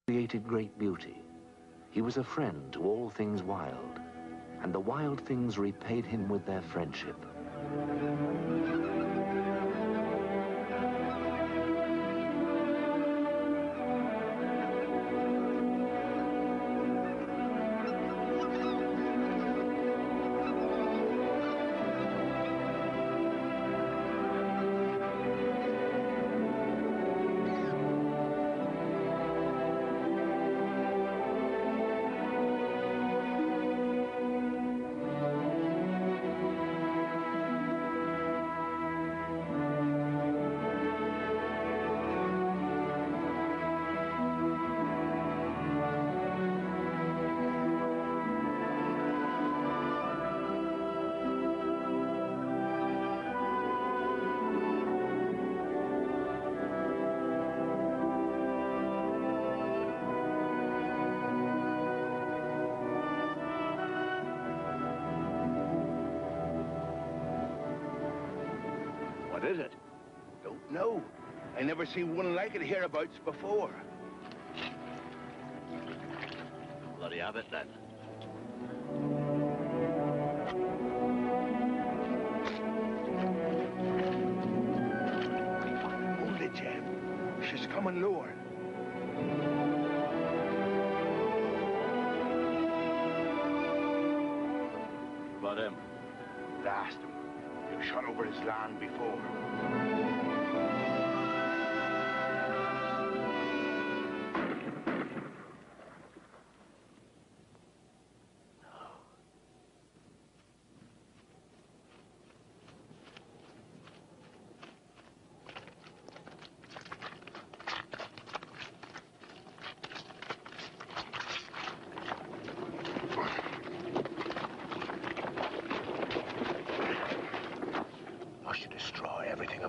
created great beauty. He was a friend to all things wild, and the wild things repaid him with their friendship. What is it? Don't know. I never seen one like it hereabouts before. Bloody have it, then. Hold it, Jem. She's coming lower. About him? Blast him. You shot over his land before.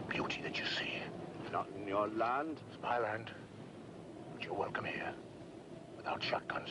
Beauty that you see. Not in your land? It's my land. But you're welcome here. Without shotguns.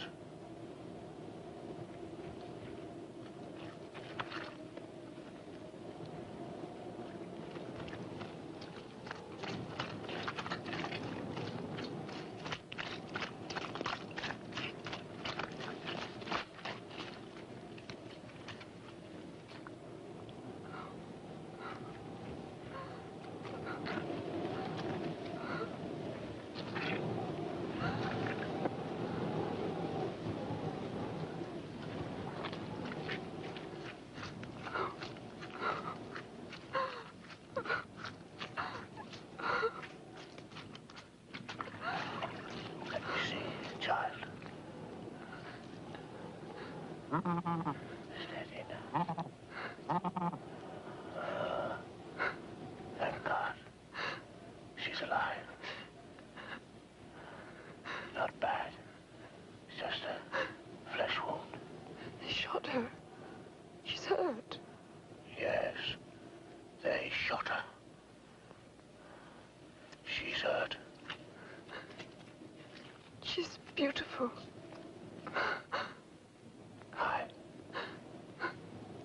Steady now. Thank God. She's alive. Not bad. It's just a flesh wound. They shot her. She's hurt. Yes. They shot her. She's hurt. She's beautiful. Aye.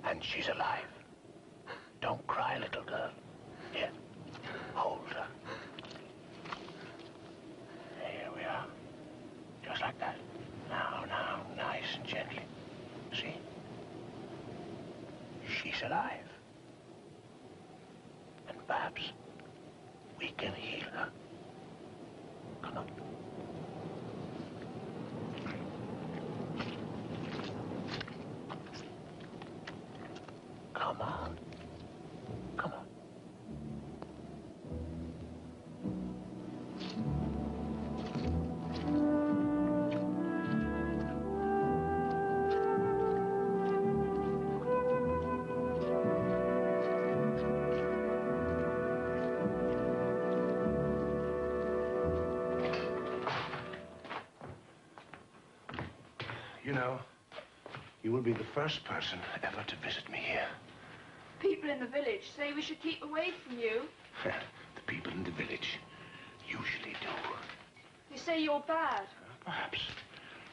And she's alive. Don't cry, little girl. Here, hold her. Here we are. Just like that. Now, nice and gently. See? She's alive. And perhaps we can heal her. Come on. Come on. Come on. You know, you will be the first person ever to visit me here. People in the village say we should keep away from you. The people in the village usually do. They say you're bad. Perhaps.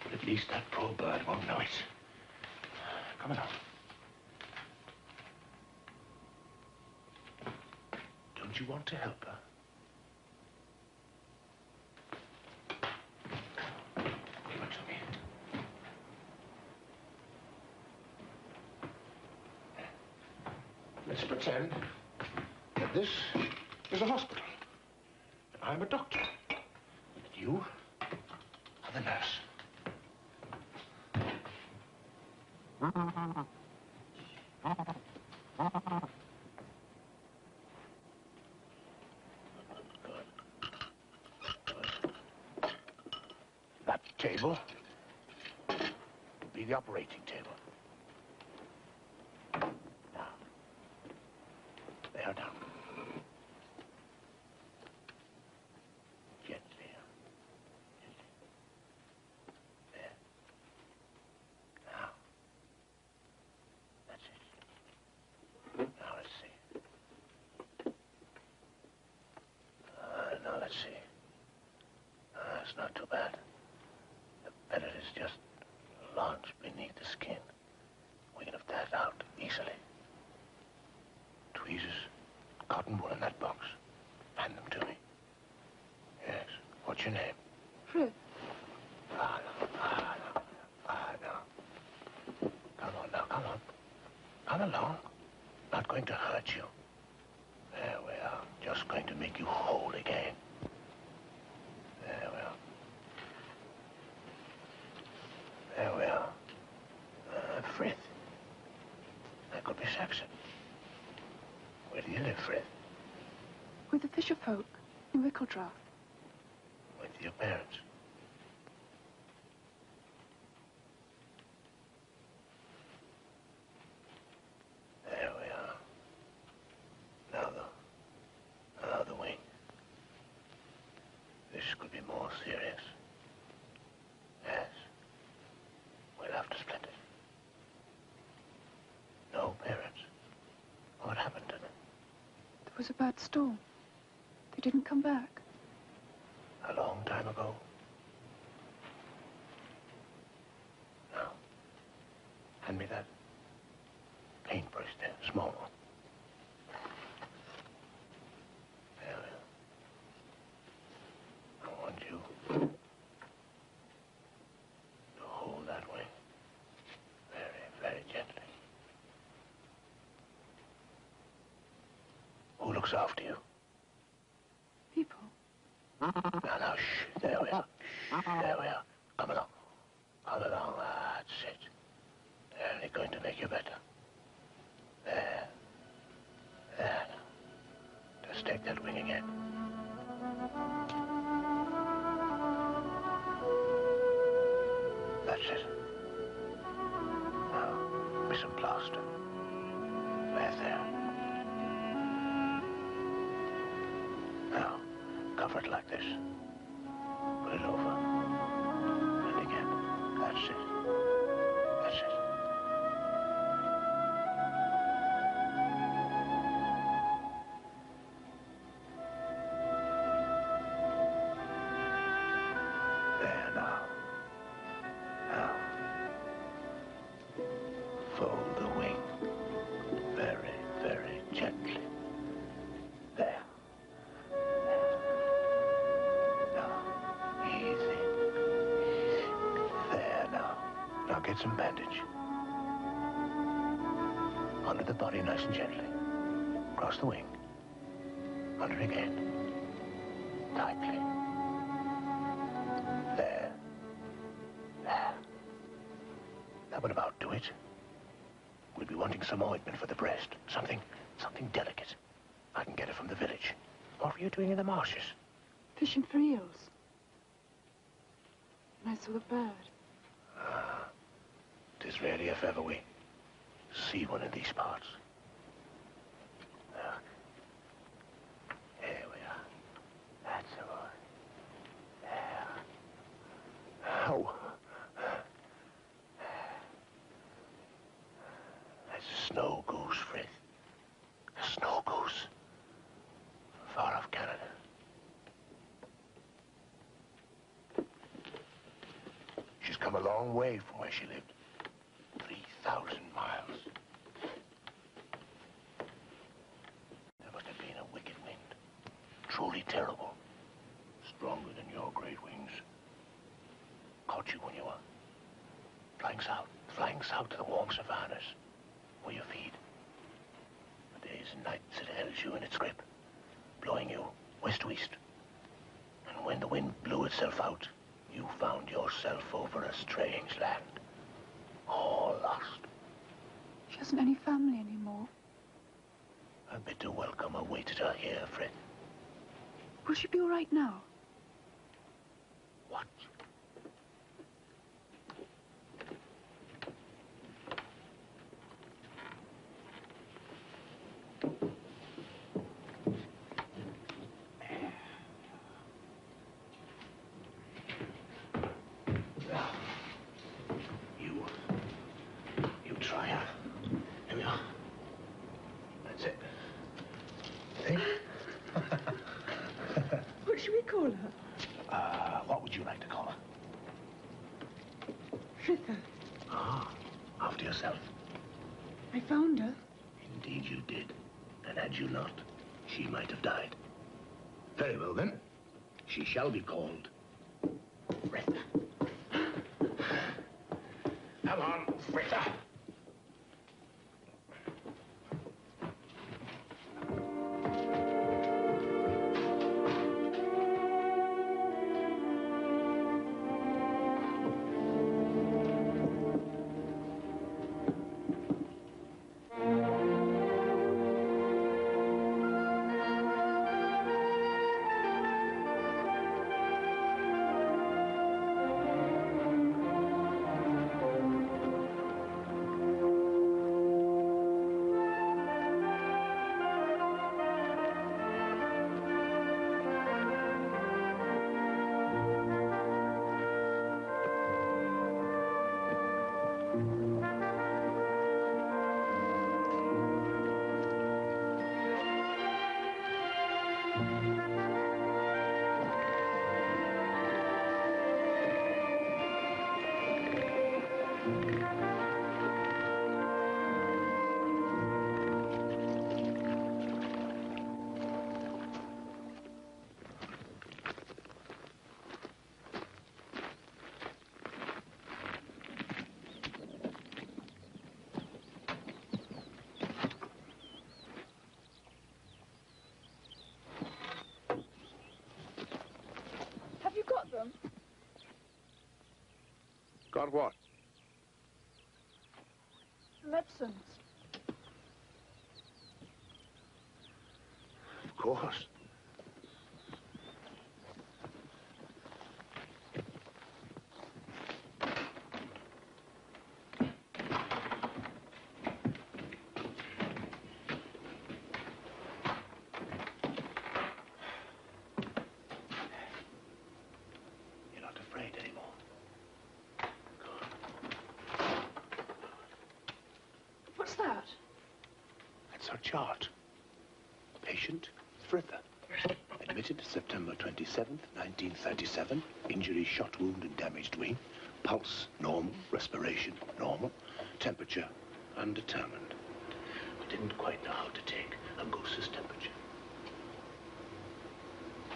But at least that poor bird won't know it. Come along. Don't you want to help her? Let's pretend that this is a hospital. And I'm a doctor. And you are the nurse. That table will be the operating table. Now, there down. Gently. Gently. There. Now. That's it. Now let's see. Now let's see. That's not too bad. The pellet is just lodged beneath the skin. We can have that out easily. Tweezers, cotton wool in that box. Hand them to me. Yes. What's your name? Frith. No. Come on now, come on. Come along. Not going to hurt you. There we are. Just going to make you whole again. There we are. There we are. Frith. That could be Saxon. Where do you live, Frith? With the fisher folk in Wickledraft. With your parents? There we are. Now the wing. This could be more serious. Yes. We'll have to split it. No parents. What happened to them? There was a bad storm. They didn't come back. A long time ago. Now, hand me that paintbrush there, small one. There we are. I want you to hold that way. Very, very gently. Who looks after you? People. Now, shh. There we are. Shh. There we are. Come along. Come along. That's it. They're going to make you better. There. There. Just take that wing again. That's it. Now, with some plaster. There. Now, cover it like this. Put it over. And again. That's it. That's it. There now. Now. Fold the wing. Very, very gently. There. Now, easy. Easy. There now. Now get some bandage. Under the body nice and gently. Across the wing. Under again. Tightly. There. There. That would about do it. We'll be wanting some ointment for the breast. Something delicate. I can get it from the village. What were you doing in the marshes? Fishing for eels. And I saw the bird. Ah, 'tis rarely if ever we see one in these parts. Here we are. That's the one. There. Oh. That's a snow goose, Frith. A snow goose. From far off Canada. She's come a long way from where she lived. 3,000 miles. There must have been a wicked wind. Truly terrible. Stronger than your great wings. Caught you when you were flying south to the warm savannas where you feed. But and nights it held you in its grip, blowing you west to east. And when the wind blew itself out, you found yourself over a strange land, all lost. She hasn't any family anymore. A bitter welcome awaited her here, Fred. Will she be all right now? What? You try her. Here we are. That's it. Hey? What should we call her? What would you like to call her? Frithha. Ah, after yourself. I found her. Indeed you did. And had you not, she might have died. Very well, then. She shall be called Frithha. Come on, Frithha. Have you got them? Got what? Medicines. Of course. You're not afraid anymore. Good. What's that? That's our chart. Patient, Frithha. Admitted September 27th, 1937. Injury, shot wound and damaged wing. Pulse, normal. Respiration, normal. Temperature, undetermined. We didn't quite know how to take a goose's temperature.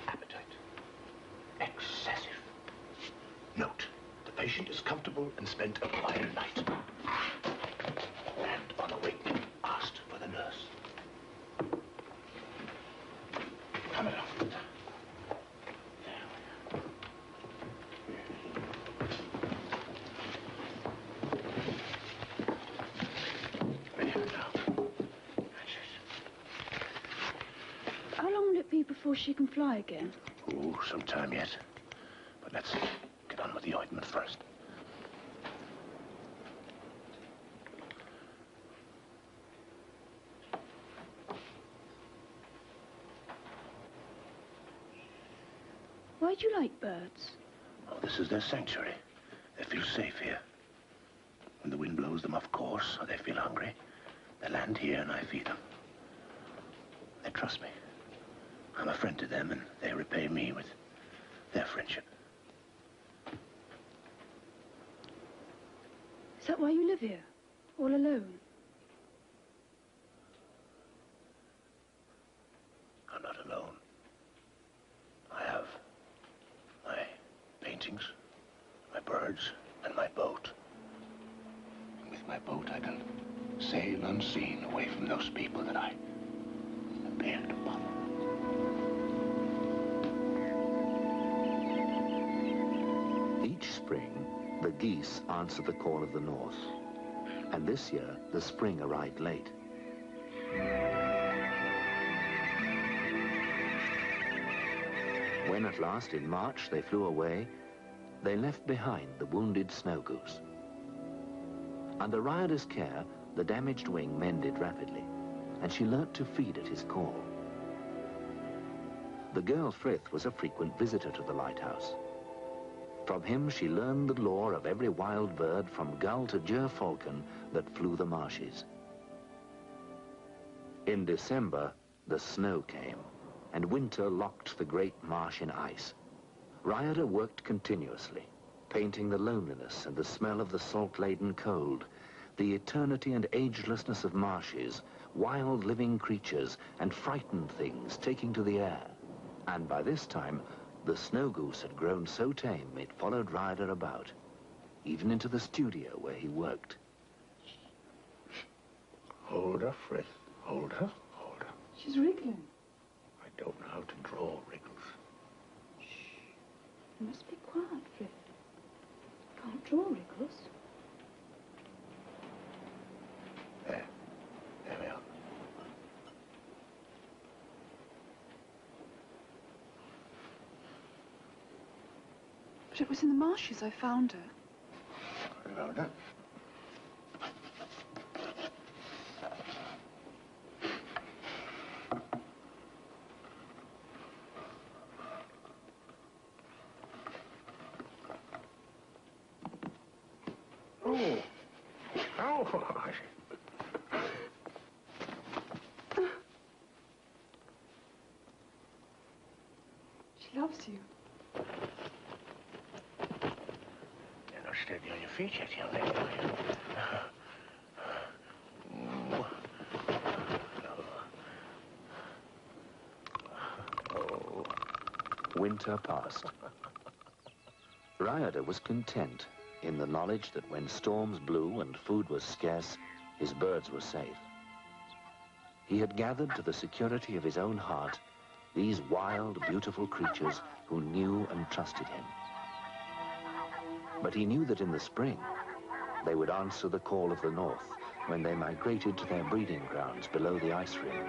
Appetite, excessive. Note, the patient is comfortable and spent a quiet night. And on awake, asked for the nurse. Come along. There we go. How long will it be before she can fly again? Oh, some time yet. But let's get on with the ointment first. Why do you like birds? Oh, this is their sanctuary. They feel safe here. When the wind blows them off course, or they feel hungry, they land here and I feed them. They trust me. I'm a friend to them, and they repay me with their friendship. Is that why you live here? All alone? I'm not alone. I have my paintings, my birds, and my boat. And with my boat, I can sail unseen away from those people that I bear to bother. Each spring, the geese answer the call of the north. And this year, the spring arrived late. When at last, in March, they flew away, they left behind the wounded Snow Goose. Under Ryader's care, the damaged wing mended rapidly, and she learnt to feed at his call. The girl Frith was a frequent visitor to the lighthouse. From him she learned the lore of every wild bird from gull to gerfalcon that flew the marshes. In December, the snow came, and winter locked the great marsh in ice. Ryader worked continuously, painting the loneliness and the smell of the salt-laden cold, the eternity and agelessness of marshes, wild living creatures, and frightened things taking to the air. And by this time, the Snow Goose had grown so tame it followed Ryader about, even into the studio where he worked. Hold her, Frith. Hold her. Hold her. She's wriggling. I don't know how to draw wriggles. Shh. You must be quiet, Fred. Can't draw wriggles. There. There we are. But it was in the marshes I found her. I found her. Oh. Oh. She loves you. You're not steady on your feet yet, young lady, are you? Oh. Winter passed. Ryader was content in the knowledge that when storms blew and food was scarce, his birds were safe. He had gathered to the security of his own heart these wild, beautiful creatures who knew and trusted him. But he knew that in the spring, they would answer the call of the north when they migrated to their breeding grounds below the ice rim.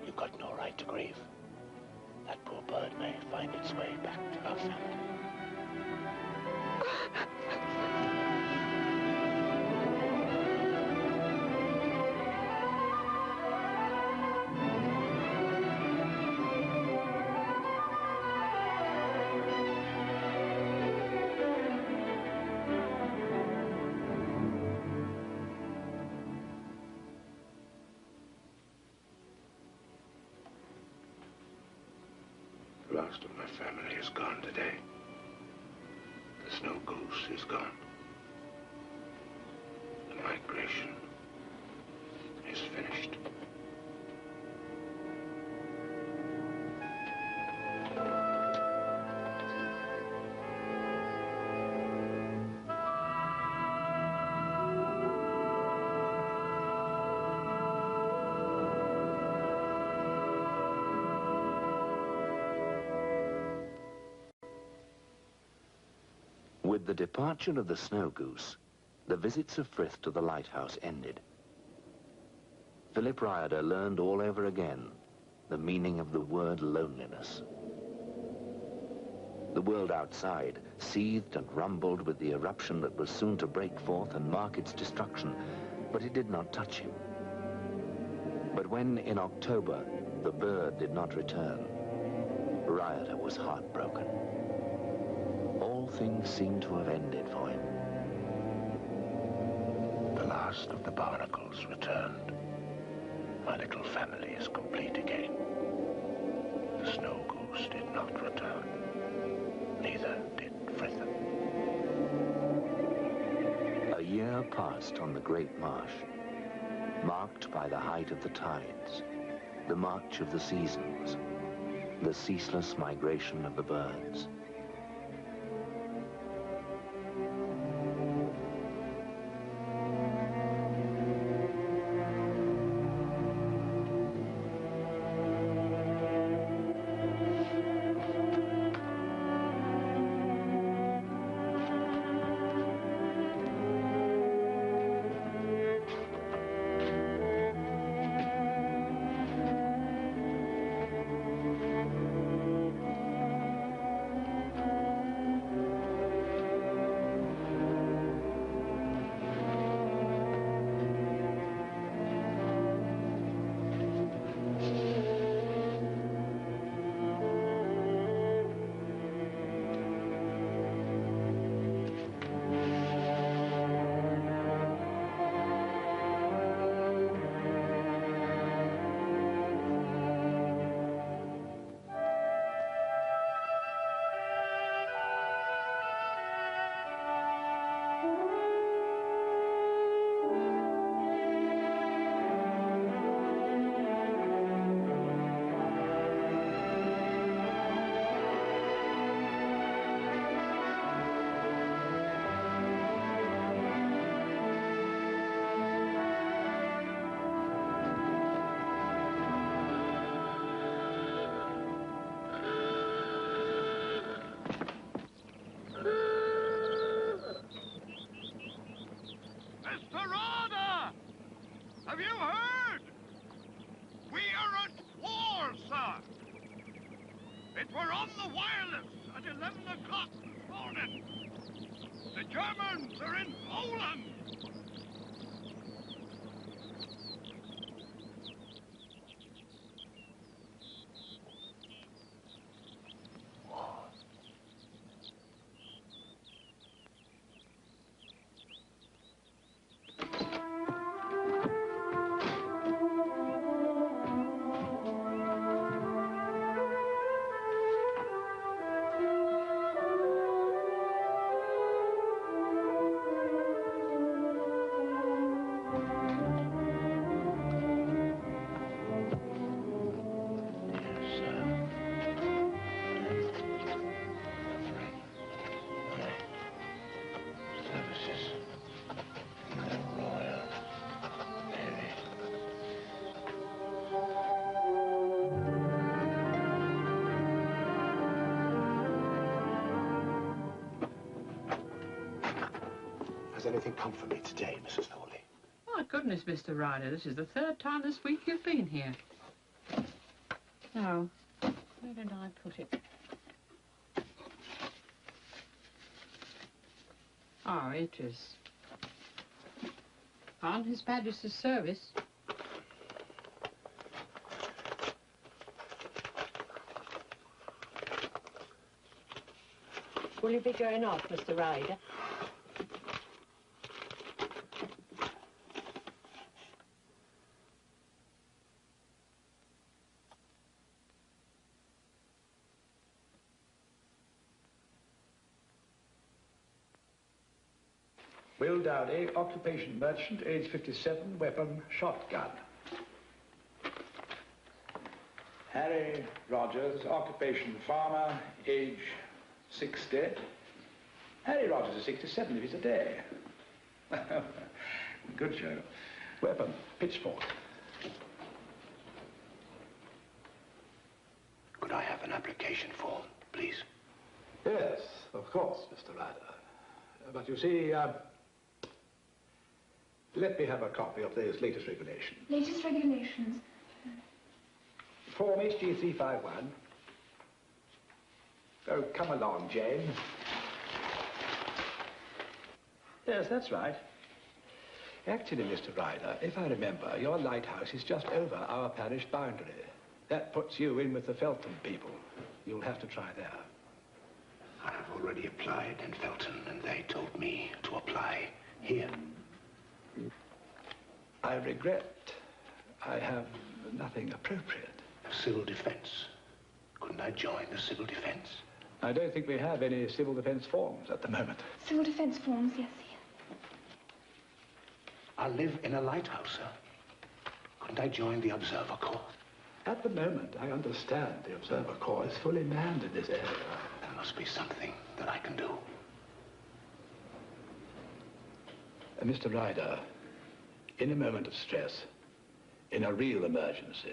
You've got no right to grieve. That poor bird may find its way back to our family. The last of my family is gone today. The Snow Goose is gone. The migration is finished. With the departure of the Snow Goose, the visits of Frith to the lighthouse ended. Philip Ryader learned all over again the meaning of the word loneliness. The world outside seethed and rumbled with the eruption that was soon to break forth and mark its destruction, but it did not touch him. But when, in October, the bird did not return, Rioter was heartbroken. All things seemed to have ended for him. The last of the barnacles returned. My little family is complete again. The Snow Goose did not return. Neither did Fritham. A year passed on the Great Marsh, marked by the height of the tides, the march of the seasons, the ceaseless migration of the birds. Have you heard? We are at war, sir. It were on the wireless at 11 o'clock this morning. The Germans are in Poland. Has anything come for me today, Mrs. Thorley? My goodness, Mr. Ryder, this is the third time this week you've been here. Oh, where did I put it? Oh, it is. On His Majesty's service. Will you be going off, Mr. Ryder? Will Dowdy, occupation merchant, age 57, weapon shotgun. Harry Rogers, occupation farmer, age 60. Harry Rogers is 67 if he's a day. Good show. Weapon, pitchfork. Could I have an application form, please? Yes, of course, Mr. Ryder. But you see, let me have a copy of those latest regulations. Latest regulations? Form HG351. Oh, come along, Jane. Yes, that's right. Actually, Mr. Ryder, if I remember, your lighthouse is just over our parish boundary. That puts you in with the Feltham people. you'll have to try there. I have already applied in Felton, and they told me to apply here. I regret I have nothing appropriate. Civil defense. Couldn't I join the civil defense? I don't think we have any civil defense forms at the moment. Civil defense forms, yes, here. I live in a lighthouse, sir. Couldn't I join the Observer Corps? At the moment, I understand the Observer Corps is fully manned in this area. There must be something that I can do. Mr. Ryder, in a moment of stress, in a real emergency,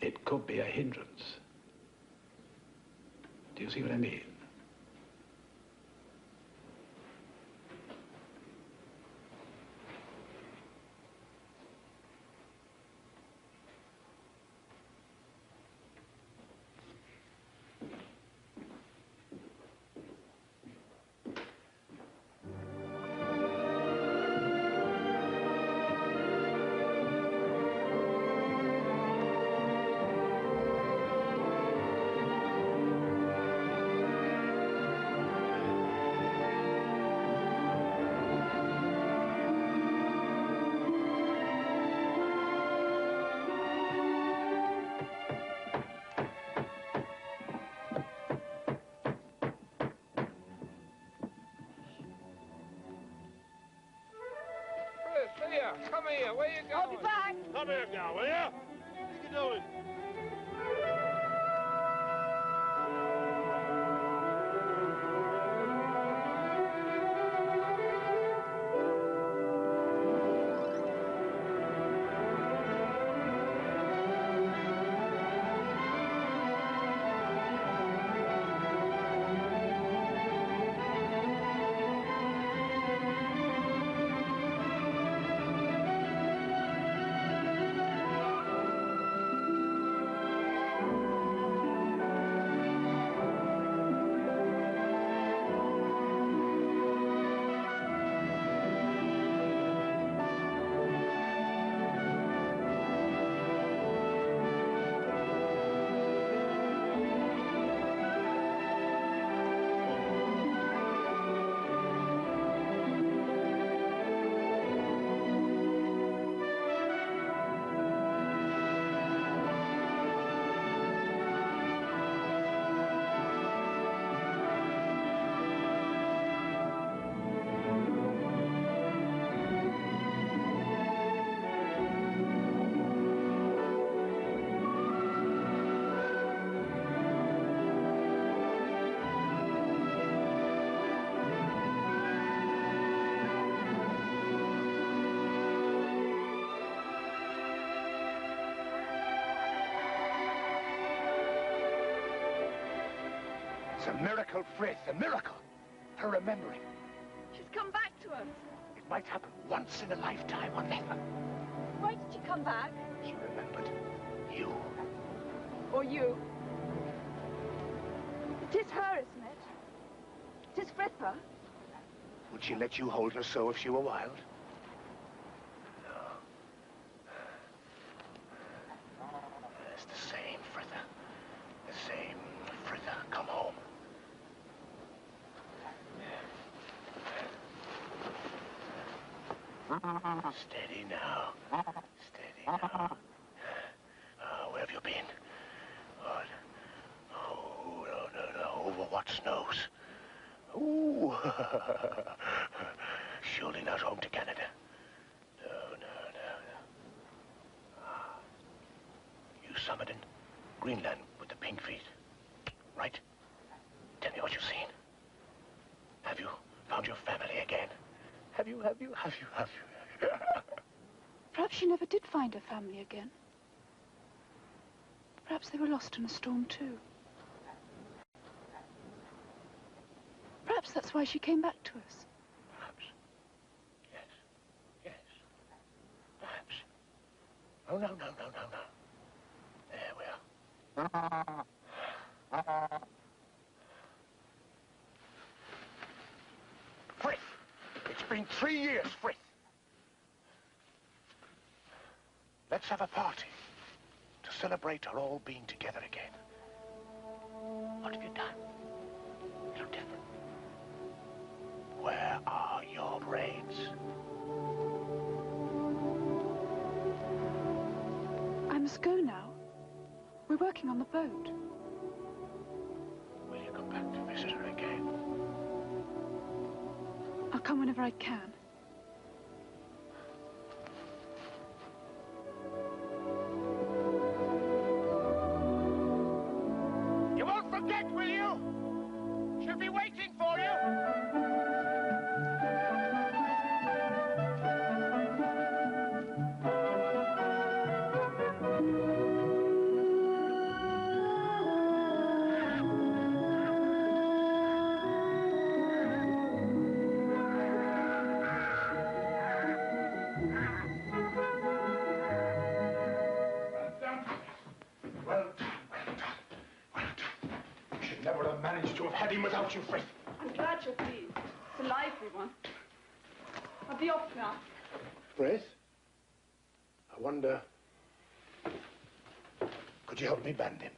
it could be a hindrance. Do you see what I mean? Come here, where you going? I'll be back. Come here now, will you? What are you doing? It's a miracle, Frith, a miracle. Her remembering. She's come back to us. It might happen once in a lifetime or never. Why did she come back? She remembered you. Or you? It is her, isn't it? It is Frithha. Would she let you hold her so if she were wild? No. It's the same, Frithha. The same, Frithha. Come home. Steady now. Steady now. Where have you been? What? Oh, no. Over what snows? Ooh. Surely not home to Canada. No. You summoned in Greenland with the pink feet, right? Tell me what you've seen. Have you found your family again? Have you? Perhaps she never did find her family again. Perhaps they were lost in a storm too. Perhaps that's why she came back to us. Perhaps. Yes. Perhaps. Oh, no. There we are. Frith! It's been 3 years, Frith. Let's have a party to celebrate our all being together again. What have you done? You look different. Where are your braids? I must go now. We're working on the boat. Will you come back to visit her again? I'll come whenever I can. You won't forget, will you? She'll be waiting for you. Never have managed to have had him without you, Frith. I'm glad you're pleased. It's a lively one. I'll be off now. Frith? I wonder... Could you help me band him?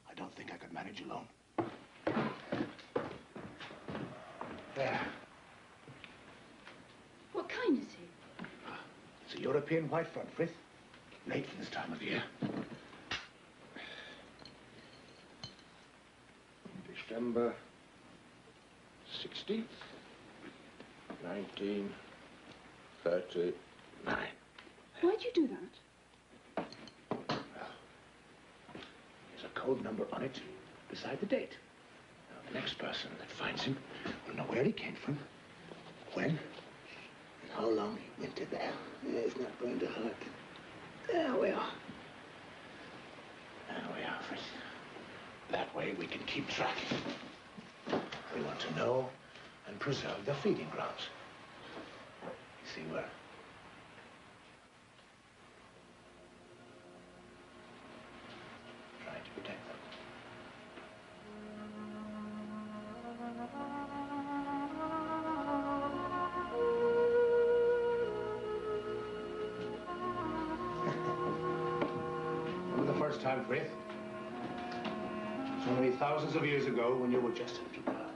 I don't think I could manage alone. There. What kind is he? It's a European white front, Frith. Late for this time of year. December 16th, 1939. Why'd you do that? There's a code number on it beside the date. Now, the next person that finds him will know where he came from, when, and how long he wintered there. It's not going to hurt. There we are. There we are, Frith. That way we can keep track. We want to know and preserve the feeding grounds. You see where? Trying to protect them. Remember the first time, Frith? So many thousands of years ago when you were just a little girl.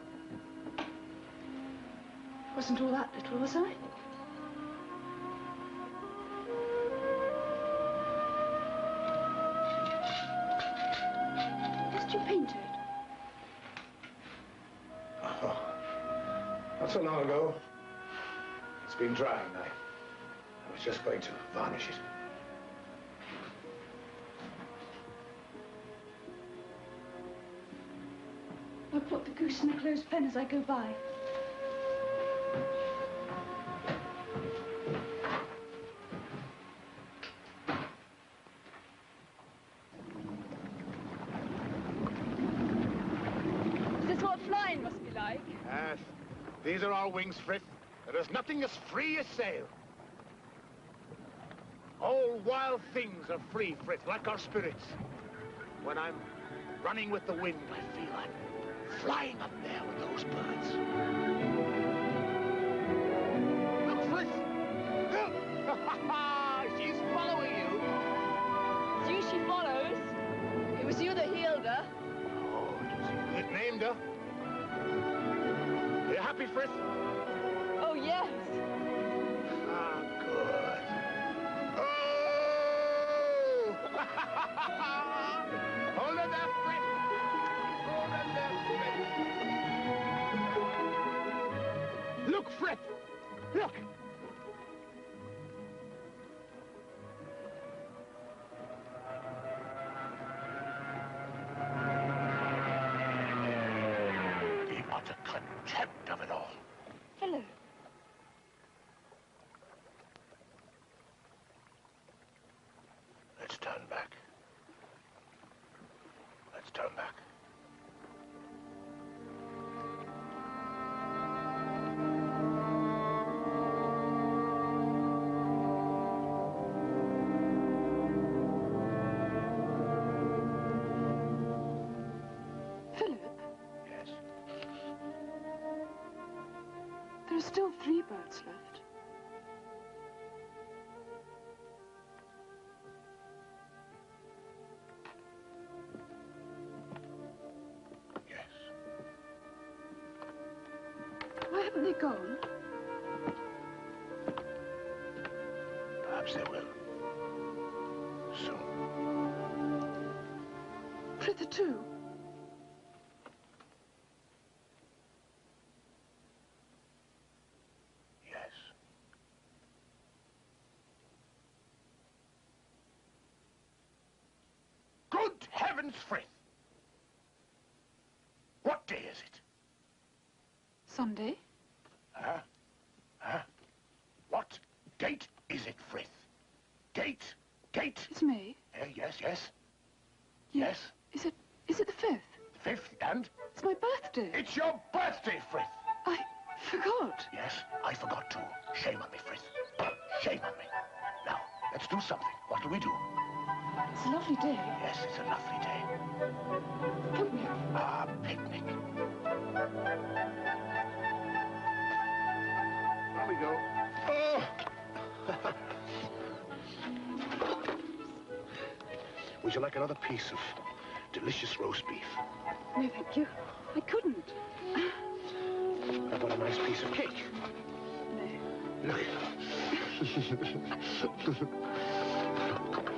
Wasn't all that little, was I? Did you paint it? Oh, not so long ago. It's been drying. I was just going to varnish it. I'll put the goose in a closed pen as I go by. Is this what flying must be like? Yes. These are our wings, Frith. There is nothing as free as sail. All wild things are free, Frith, like our spirits. When I'm running with the wind, I feel I'm flying up there with those birds. Look, Frith! Look! She's following you. It's you she follows. It was you that healed her. Oh, it was you that named her. Are you happy, Frith? Oh, yes. Ah, good. Oh! Hold it there, Frith. Hold it there, Frith. Look, Frith. Look. The utter contempt of it all. Philip. Let's turn back. Let's turn back. Philip. Yes. gone? Perhaps they will. Soon. Frith too? Yes. Good heavens, Frith! What day is it? Sunday? Huh? Huh? What date is it, Frith? Date? Date? It's May. Yes, yes. Yeah. Yes. Is it the 5th? 5th, and? It's my birthday. It's your birthday, Frith! I forgot. Yes, I forgot too. Shame on me, Frith. Shame on me. Now, let's do something. What do we do? It's a lovely day. Yes, it's a lovely day. Picnic. Ah, picnic. There we go. Oh! Would you like another piece of delicious roast beef? No, thank you. I couldn't. How about a nice piece of cake? No. Look.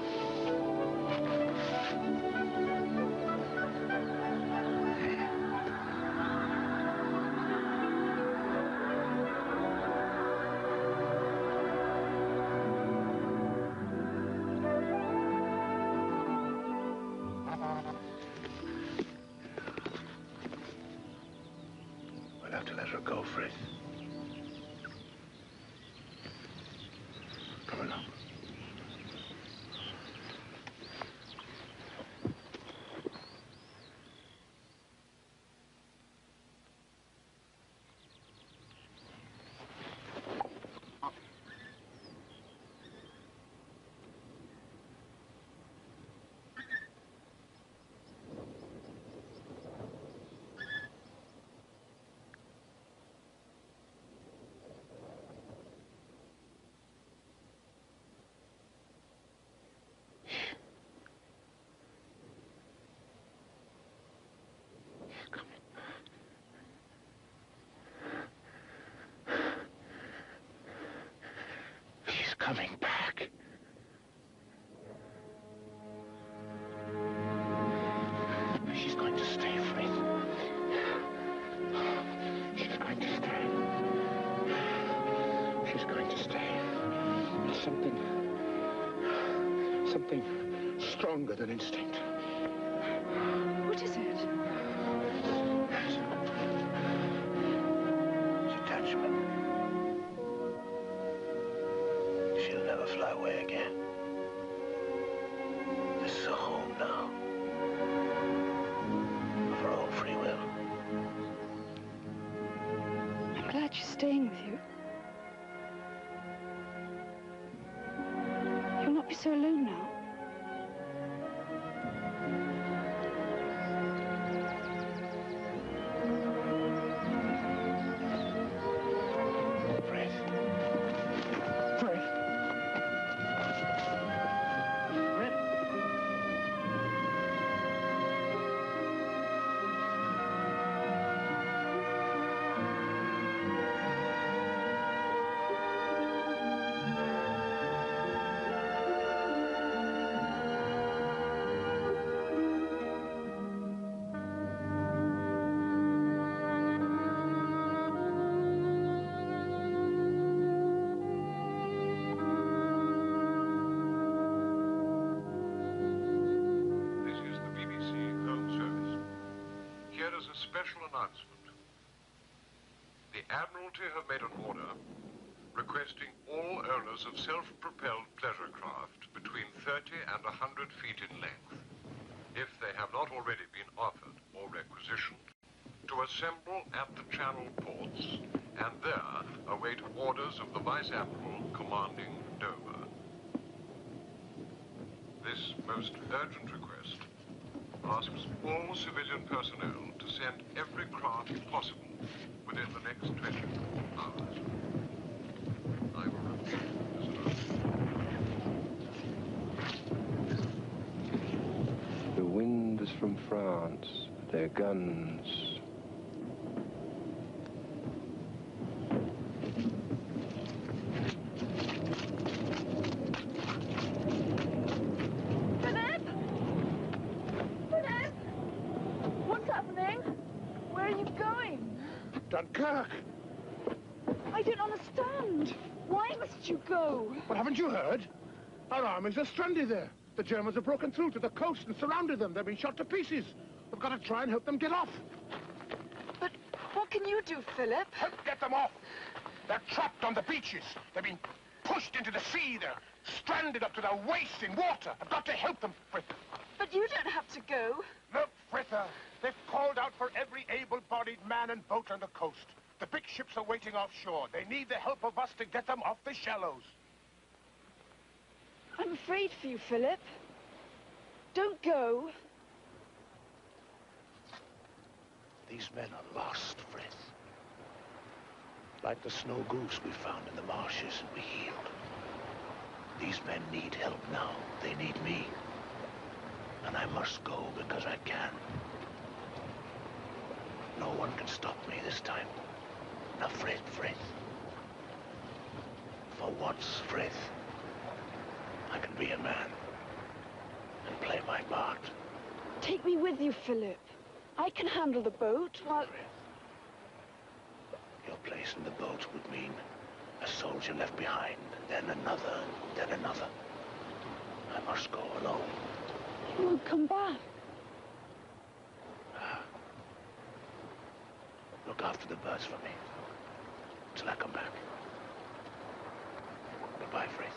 We'll have to let her go, Frith. Come along. She's coming back. She's going to stay, Frith. She's going to stay. She's going to stay. It's something stronger than instinct. What is it? It's attachment. She'll never fly away again. This is a home now. Of her own free will. I'm glad she's staying with you. You'll not be so alone now. Frith. Frith. Frith. This is the BBC Home Service. Here is a special announcement. The Admiralty have made an order requesting all owners of self-propelled pleasure craft between 30 and 100 feet in length, if they have not already been offered or requisitioned, to assemble at the Channel ports and there await orders of the Vice Admiral commanding Dover. This most urgent request asks all civilian personnel to send every craft possible within the next 24 hours. I will repeat this announcement. The wind is from France, their guns. Dunkirk. I don't understand. Why must you go? But haven't you heard? Our armies are stranded there. The Germans have broken through to the coast and surrounded them. They've been shot to pieces. We've got to try and help them get off. But what can you do, Philip? Help get them off. They're trapped on the beaches. They've been pushed into the sea. They're stranded up to their waists in water. I've got to help them, Frith. But you don't have to go. Look, Fritha, they've called out for every able-bodied man and boat on the coast. The big ships are waiting offshore. They need the help of us to get them off the shallows. I'm afraid for you, Philip. Don't go. These men are lost, Frith. Like the Snow Goose we found in the marshes and we healed. These men need help now. They need me. And I must go because I can. No one can stop me this time. Now, Frith. For once, Frith, I can be a man and play my part. Take me with you, Philip. I can handle the boat while... Your place in the boat would mean a soldier left behind, then another, then another. I must go alone. You won't come back. Look after the birds for me, till I come back. Goodbye, Frith.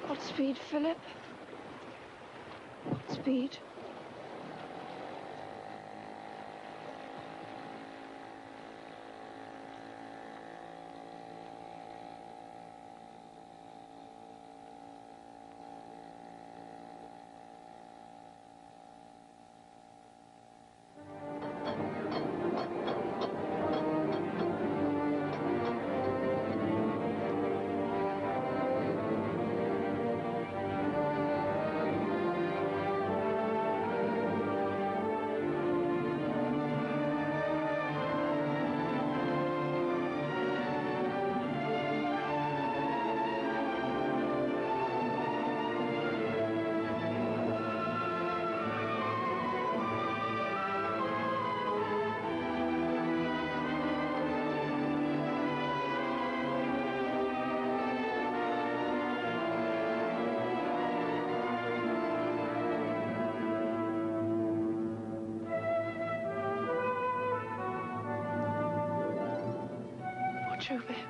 Godspeed, Philip. Godspeed. Watch over him.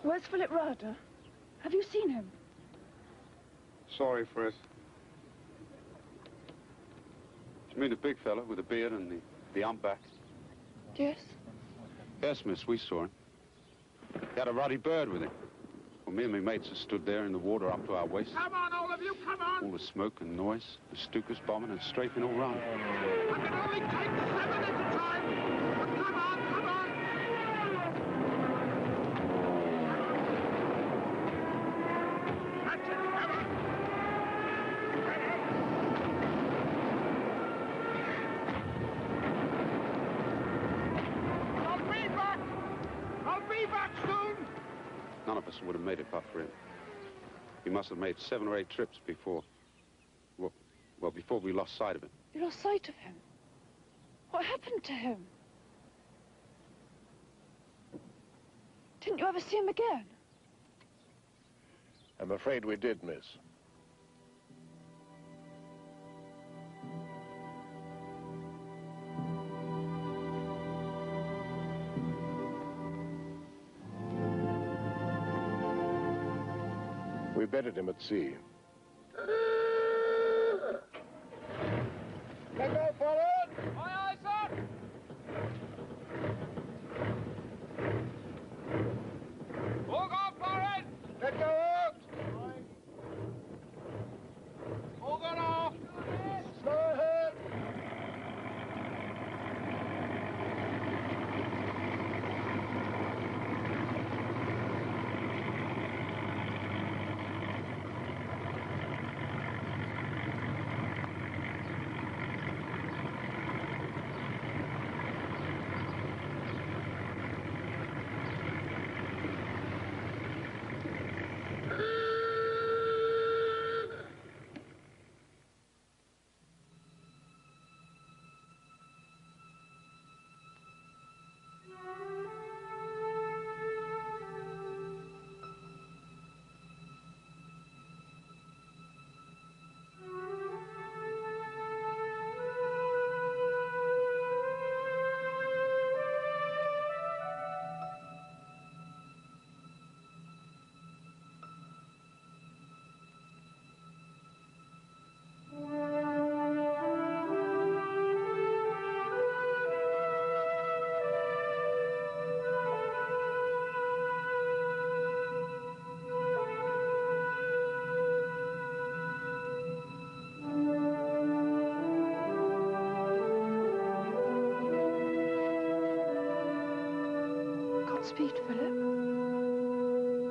Where's Philip Ryder? Have you seen him? Sorry, Frith. You mean the big fella with the beard and the humpback? Yes. Yes, miss, we saw him. He had a ruddy bird with him. Well, me and my mates have stood there in the water up to our waists. Come on, all of you, come on! All the smoke and noise, the Stukas bombing and strafing all round. I can only take 7 at a time! But come on, come on! That's it, come on! I'll be back! I'll be back soon! None of us would have made it but for him. He must have made 7 or 8 trips before... Well, before we lost sight of him. You lost sight of him? What happened to him? Didn't you ever see him again? I'm afraid we did, miss. We bedded him at sea. Let go forward! Aye, aye, sir! All gone forward! Let go out! All gone off! Slow ahead! Godspeed, Philip.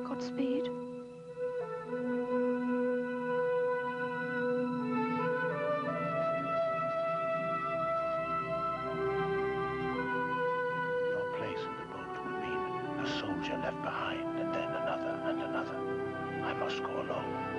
Godspeed. Your place in the boat would mean a soldier left behind, and then another and another. I must go alone.